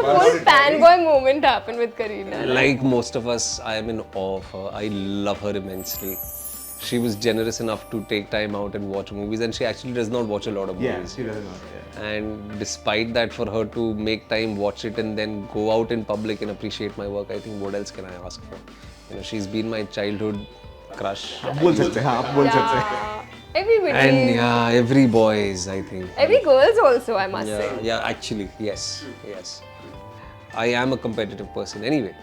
full fanboy moment happened with Kareena. Like most of us, I am in awe of her. I love her immensely. She was generous enough to take time out and watch movies, and she actually does not watch a lot of movies. She does not. Yeah. And despite that, for her to make time, watch it, and then go out in public and appreciate my work, I think what else can I ask for? You know, she's been my childhood crush. आप बोल सकते हैं, आप बोल सकते हैं. Yeah. Everybody. And yeah, every boy is, I think. Every girls also, I must say. Yeah, actually, yes. I am a competitive person anyway.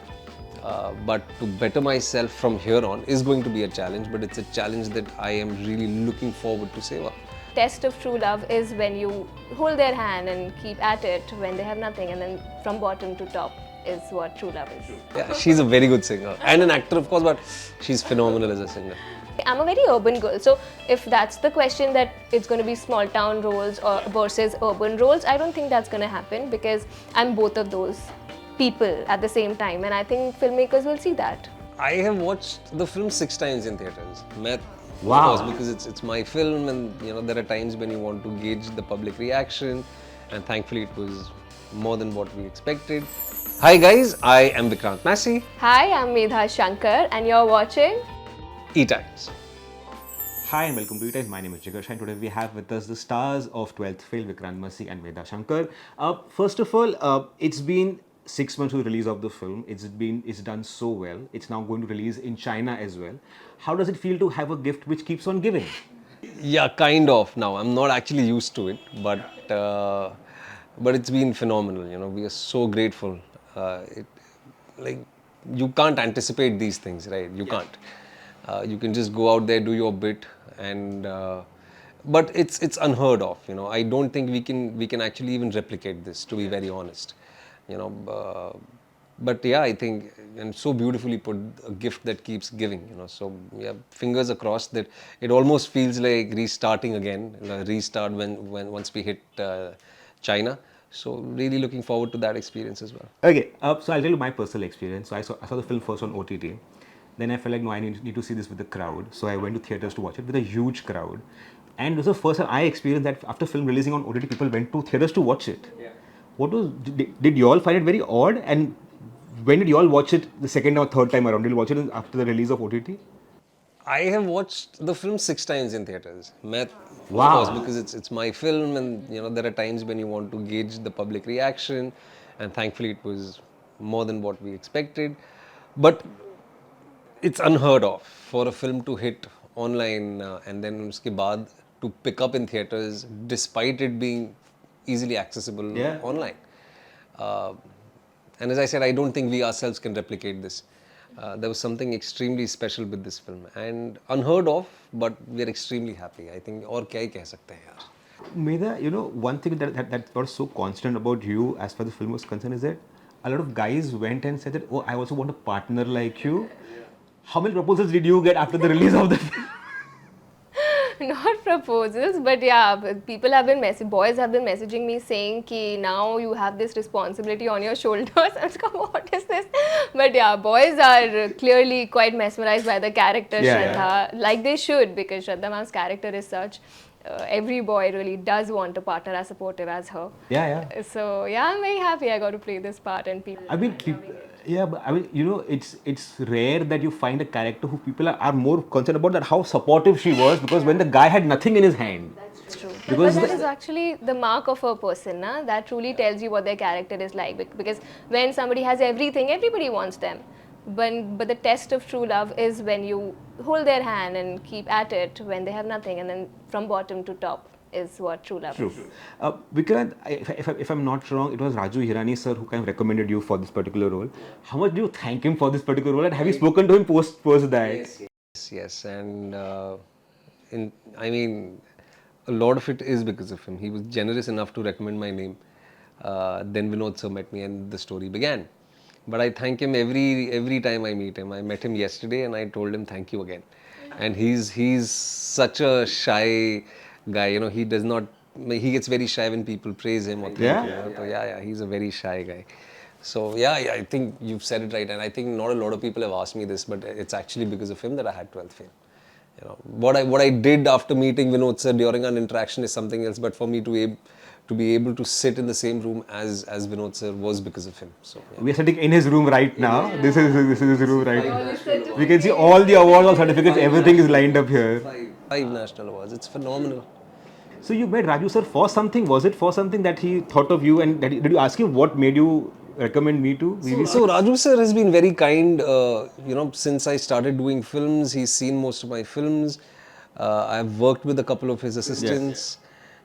But to better myself from here on is going to be a challenge, but it's a challenge that I am really looking forward to save up. Test of true love is when you hold their hand and keep at it when they have nothing, and then from bottom to top is what true love is. Yeah, she's a very good singer and an actor, of course, but she's phenomenal as a singer. I'm a very urban girl, so if that's the question that it's going to be small town roles or versus urban roles, I don't think that's going to happen because I'm both of those people at the same time, and I think filmmakers will see that. I have watched the film 6 times in theatres. Wow. Of course, because it's my film, and you know there are times when you want to gauge the public reaction, and thankfully it was more than what we expected. Hi guys, I am Vikrant Massey. Hi, I'm Medha Shankr, and you're watching ETimes. Hi and welcome to ETimes. My name is Jigar Shine. Today we have with us the stars of 12th Fail, Vikrant Massey and Medha Shankr. First of all, it's been 6 months to the release of the film. It's done so well. It's now going to release in China as well. How does it feel to have a gift which keeps on giving? Yeah, kind of. Now I'm not actually used to it, but it's been phenomenal. You know, we are so grateful. You can't anticipate these things, right? You can't. You can just go out there, do your bit, and but it's unheard of. You know, I don't think we can actually even replicate this, to be very honest. You know, but yeah, I think, and so beautifully put, a gift that keeps giving. You know, so yeah, fingers crossed that it almost feels like restarting again, restart once we hit China. So really looking forward to that experience as well. Okay, so I'll tell you my personal experience. So I saw the film first on OTT. Then I felt like, no, I need to see this with the crowd. So I went to theatres to watch it with a huge crowd. And it was the first time I experienced that after film releasing on OTT, people went to theatres to watch it. Yeah. Did you all find it very odd? And when did you all watch it the second or third time around? Did you watch it after the release of OTT? I have watched the film 6 times in theatres. Wow. Of course, because it's my film, and you know there are times when you want to gauge the public reaction, and thankfully it was more than what we expected. But it's unheard of for a film to hit online and then uske baad to pick up in theatres despite it being easily accessible online. And as I said, I don't think we ourselves can replicate this. There was something extremely special with this film and unheard of, but we're extremely happy. I think और क्या ही कह सकते हैं यार. Medha, you know, one thing that was so constant about you as far as the film was concerned is that a lot of guys went and said that, oh, I also want a partner like you. How many proposals did you get after the release of the film? not proposals, but yeah, people have been boys have been messaging me saying ki now you have this responsibility on your shoulders. I was like, what is this? But yeah, boys are clearly quite mesmerized by the character Shraddha, like they should, because Shraddha ma'am's character is such. Every boy really does want a partner as supportive as her. Yeah. So yeah, I'm very happy I got to play this part, and people. I mean, but I mean, you know, it's rare that you find a character who people are more concerned about that how supportive she was, because when the guy had nothing in his hand. That's true. Because but that is actually the mark of a person, na? That truly tells you what their character is like. Because when somebody has everything, everybody wants them. But the test of true love is when you hold their hand and keep at it when they have nothing, and then from bottom to top is what true love is. Vikrant, if I'm not wrong, it was Raju Hirani sir who kind of recommended you for this particular role. How much do you thank him for this particular role, and have you spoken to him post that? Yes, and I mean, a lot of it is because of him. He was generous enough to recommend my name. Then Vinod sir met me, and the story began. But I thank him every time I meet him. I met him yesterday and I told him thank you again. And he's such a shy guy. You know, he gets very shy when people praise him or thank him. So yeah, he's a very shy guy. So yeah, I think you've said it right. And I think not a lot of people have asked me this, but it's actually because of him that I had 12th fail. You know, what I did after meeting Vinod sir during an interaction is something else. But for me to to be able to sit in the same room as Vinod sir was because of him. So yeah. We are sitting in his room right now. This is his room right now. We can see all the awards, all certificates, everything is lined up here. Five national awards. It's phenomenal. So you met Raju sir for something? Was it for something that he thought of you, and did you ask him what made you recommend me to VVC? So Raju sir has been very kind. Since I started doing films, he's seen most of my films. I've worked with a couple of his assistants,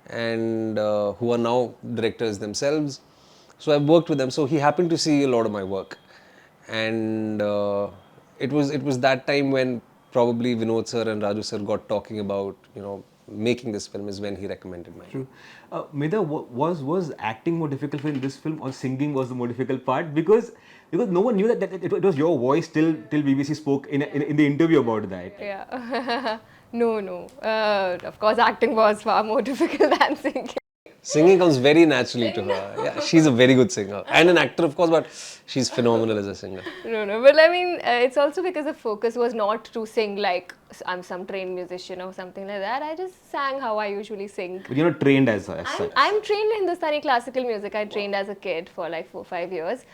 and who are now directors themselves. So I've worked with them. So he happened to see a lot of my work, and it was that time when probably Vinod sir and Raju sir got talking about making this film is when he recommended mine. True. Medha, was acting more difficult for you in this film, or singing was the more difficult part? Because no one knew that it was your voice till BBC spoke in the interview about that. Yeah. No. Of course, acting was far more difficult than singing. Singing comes very naturally to her. Yeah, she's a very good singer and an actor, of course, but she's phenomenal as a singer. No. But I mean, it's also because the focus was not to sing like I'm some trained musician or something like that. I just sang how I usually sing. But you're not trained as such. I'm trained in Hindustani classical music. I trained as a kid for like 4-5 years.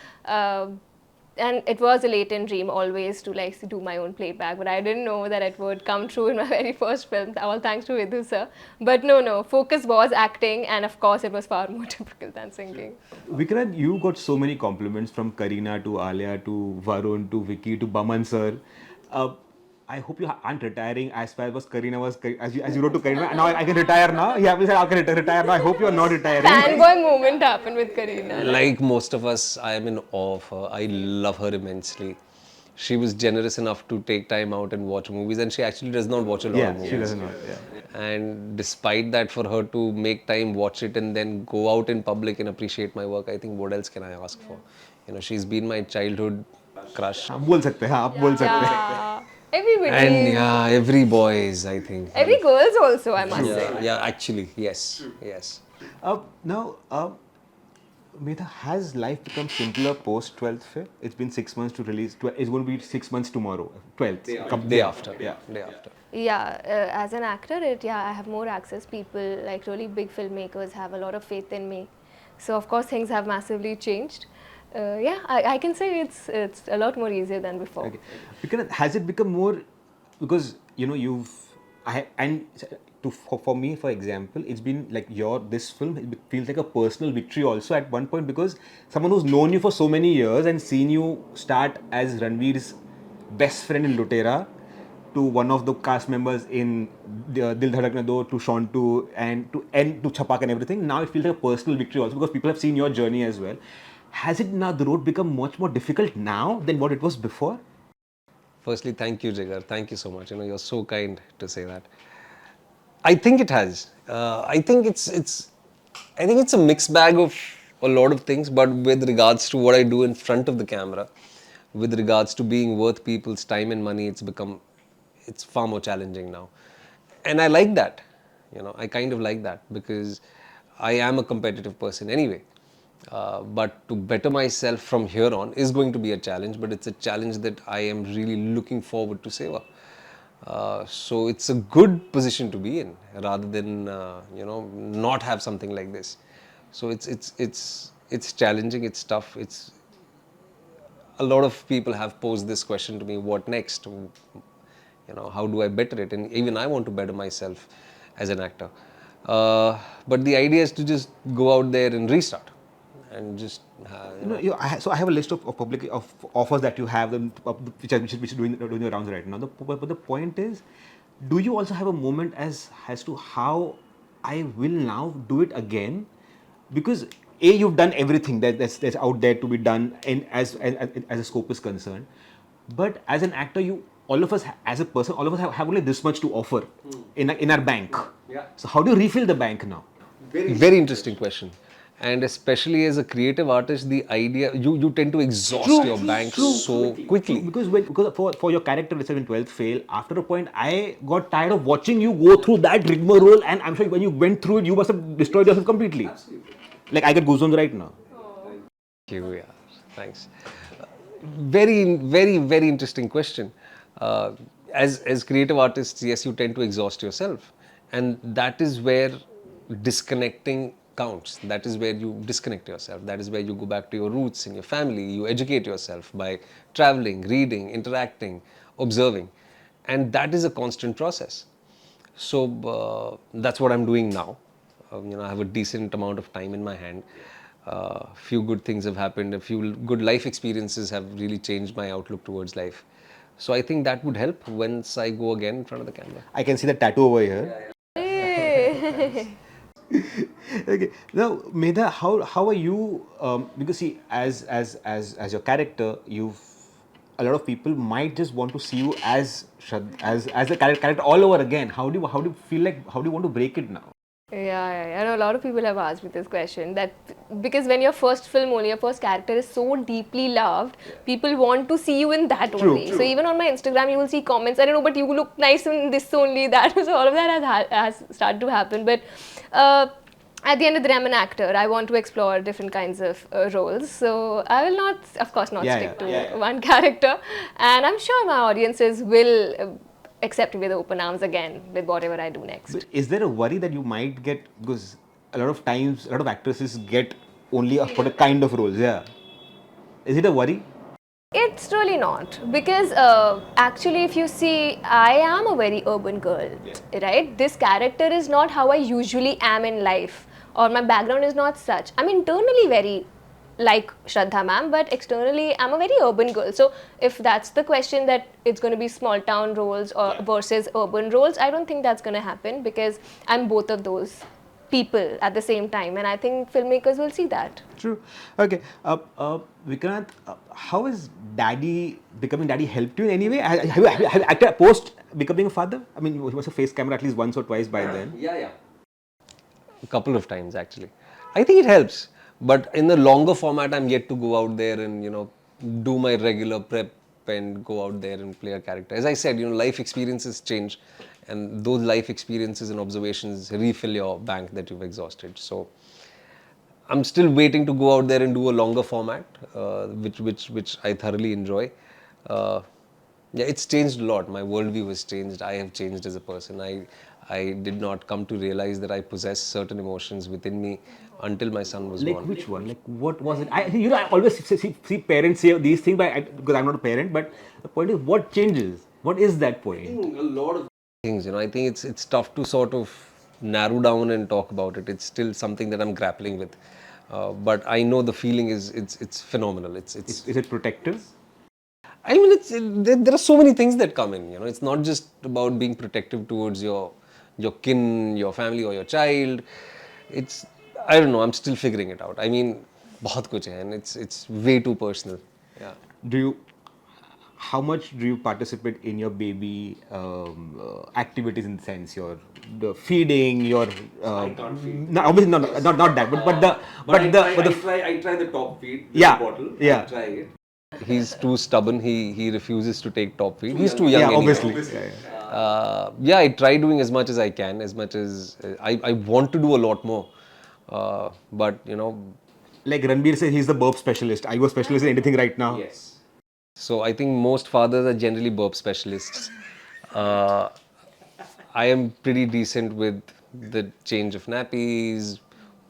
And it was a latent dream always to like do my own playback, but I didn't know that it would come true in my very first film. All thanks to Vidhu sir. But no, focus was acting, and of course it was far more difficult than singing. Vikrant, you got so many compliments from Kareena to Alia to Varun to Vicky to Baman sir. I hope you aren't retiring as far as Kareena was, as you wrote to Kareena. Now I can retire now. Yeah, we said I can retire now. I hope you are not retiring. Fanboy moment happened with Kareena. Like most of us, I am in awe of her. I love her immensely. She was generous enough to take time out and watch movies, and she actually does not watch a lot of movies. Yeah, she doesn't know. Yeah. And despite that, for her to make time, watch it, and then go out in public and appreciate my work, I think what else can I ask for? She's been my childhood crush. आप बोल सकते हैं, आप बोल सकते हैं. Yeah. Everybody. And yeah, every boys, I think. Every girls also, I must say. Yeah, actually, yes. Now, Medha, has life become simpler post 12th fail? It's been 6 months to release. It's going to be 6 months tomorrow. 12th. Day after. Yeah. Day after. Yeah, as an actor, I have more access. People like really big filmmakers have a lot of faith in me. So of course things have massively changed. I can say it's a lot more easier than before. Okay. Because has it become more, because for me, for example, it's been like this film, it feels like a personal victory also at one point, because someone who's known you for so many years and seen you start as Ranveer's best friend in Lutera to one of the cast members in Dil Dhadakne Do, to Shontu, and to end to Chapak and everything. Now it feels like a personal victory also, because people have seen your journey as well. Has it now, the road become much more difficult now than what it was before? Firstly, thank you, Jigar. Thank you so much. You're so kind to say that. I think it has. I think it's a mixed bag of a lot of things, but with regards to what I do in front of the camera, with regards to being worth people's time and money, it's far more challenging now. And I like that. I kind of like that, because I am a competitive person anyway. But to better myself from here on is going to be a challenge, but it's a challenge that I am really looking forward to savor. So it's a good position to be in, rather than not have something like this. So it's challenging, it's tough. It's a lot of people have posed this question to me: what next? How do I better it? And even I want to better myself as an actor. But the idea is to just go out there and restart. And just so I have a list of offers that you have, which are doing the rounds right now. But the point is, do you also have a moment as to how I will now do it again? Because you've done everything that's out there to be done, as a scope is concerned. But as an actor, all of us as a person, all of us have only this much to offer in our bank. Yeah. So how do you refill the bank now? Very interesting question. And especially as a creative artist, the idea, you tend to exhaust your bank so quickly. Because for your character itself in 12th fail, after a point, I got tired of watching you go through that rigmarole, and I'm sure when you went through it, you must have destroyed yourself completely. Absolutely. Like, I get goosebumps right now. Thank you, yeah. Thanks. Very, very, very interesting question. As creative artists, yes, you tend to exhaust yourself. And that is where disconnecting counts. That is where you disconnect yourself. That is where you go back to your roots in your family. You educate yourself by traveling, reading, interacting, observing. And that is a constant process. So that's what I'm doing now. I have a decent amount of time in my hand. Few good things have happened. A few good life experiences have really changed my outlook towards life. So I think that would help once I go again in front of the camera. I can see the tattoo over here. Hey. Okay. Now, Medha, how are you? Because see, as your character, you've a lot of people might just want to see you as as the character all over again. How do you feel like? How do you want to break it now? Yeah. I know a lot of people have asked me this question. That because when your first film only, your first character is so deeply loved, people want to see you in that only. So even on my Instagram, you will see comments. I don't know, but you look nice in this only. That so all of that has started to happen. But at the end of the day, I'm an actor. I want to explore different kinds of roles. So I will not, of course, not stick to one character. And I'm sure my audiences will accept me with open arms again with whatever I do next. But is there a worry that you might get, because a lot of times a lot of actresses get only for the kind of roles? Yeah. Is it a worry? It's really not, because actually if you see, I am a very urban girl, right? This character is not how I usually am in life, or my background is not such. I'm internally very like Shraddha ma'am, but externally I'm a very urban girl. So if that's the question, that it's going to be small town roles or versus urban roles, I don't think that's going to happen, because I'm both of those people at the same time, and I think filmmakers will see that. True. Okay. Vikrant, how has becoming daddy helped you in any way? Have you acted post becoming a father? I mean, you must have faced camera at least once or twice by then. Yeah. A couple of times actually. I think it helps, but in the longer format, I'm yet to go out there and do my regular prep and go out there and play a character. As I said, life experiences change, and those life experiences and observations refill your bank that you've exhausted. So I'm still waiting to go out there and do a longer format, which I thoroughly enjoy. Yeah, it's changed a lot. My worldview has changed. I have changed as a person. I did not come to realize that I possess certain emotions within me until my son was Like born. which one? Like what was it? I always see parents say these things, because I'm not a parent. But the point is, what changes? What is that point? A lot of things. I think it's tough to sort of narrow down and talk about it. It's still something that I'm grappling with. But I know the feeling it's phenomenal. It's Is it protective? I mean, there are so many things that come in. It's not just about being protective towards your kin, your family, or your child. It's, I don't know. I'm still figuring it out. I mean, बहुत कुछ है, and it's way too personal. Yeah. How much do you participate in your baby activities, in the sense the feeding, your I can't feed. no, obviously not that, I try the top feed. Yeah, Bottle. yeah. I try it. He's too stubborn. He refuses to take top feed. He's too young. Yeah, anyway. obviously. Yeah, I try doing as much as I can, as much as I want to do a lot more. But Like Ranbir says, he's the burp specialist. Are you a specialist in anything right now? yes. So I think most fathers are generally burp specialists. I am pretty decent with the change of nappies,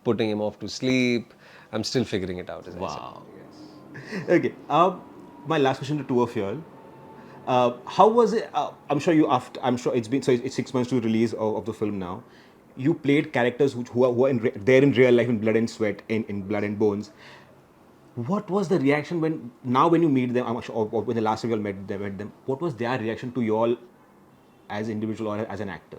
putting him off to sleep. I'm still figuring it out. As I said. Okay. My last question to two of you all. How was it? I'm sure I'm sure it's 6 months to release of the film now. You played characters who are there in real life, in blood and sweat, in blood and bones. What was the reaction when you meet them? I'm sure, or when the last time you all met them, what was their reaction to you all as individual or as an actor?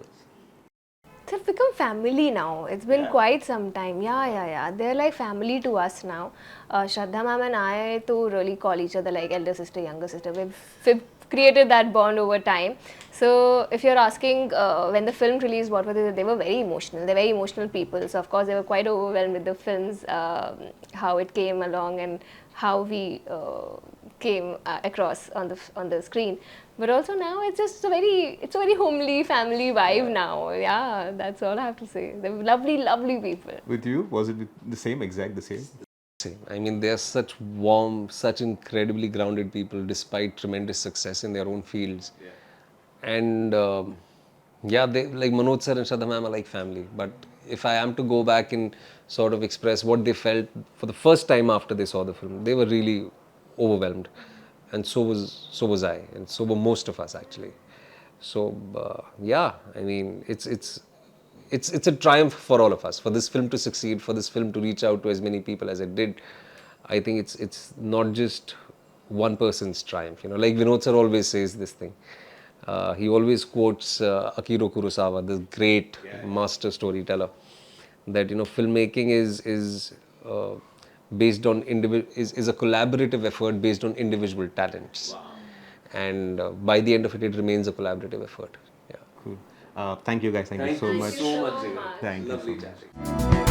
They've become family now. It's been quite some time. Yeah. They're like family to us now. Shraddha ma'am and I to really call each other like elder sister, younger sister. We've created that bond over time. So if you're asking when the film released, what were they were very emotional. They're very emotional people. So of course they were quite overwhelmed with the films, how it came along and how we came across on the screen. But also now it's a very homely family vibe now. Yeah, that's all I have to say. They're lovely people. With you, was it the same, exact the same? I mean, they are such warm, such incredibly grounded people, despite tremendous success in their own fields. And yeah, they like Manoj sir and Shraddha ma'am are like family. But if I am to go back and sort of express what they felt for the first time after they saw the film, they were really overwhelmed, and so was I, and so were most of us actually. So yeah, I mean, it's a triumph for all of us, for this film to succeed, for this film to reach out to as many people as it did. I think it's not just one person's triumph. You know, like Vinod sir always says this thing. He always quotes Akira Kurosawa, this great master storyteller, that filmmaking is based on is a collaborative effort based on individual talents, and by the end of it, it remains a collaborative effort. Yeah. Cool. Thank you guys. Thank you so Thank much. you so much. Thank you so Lovely much. chatting.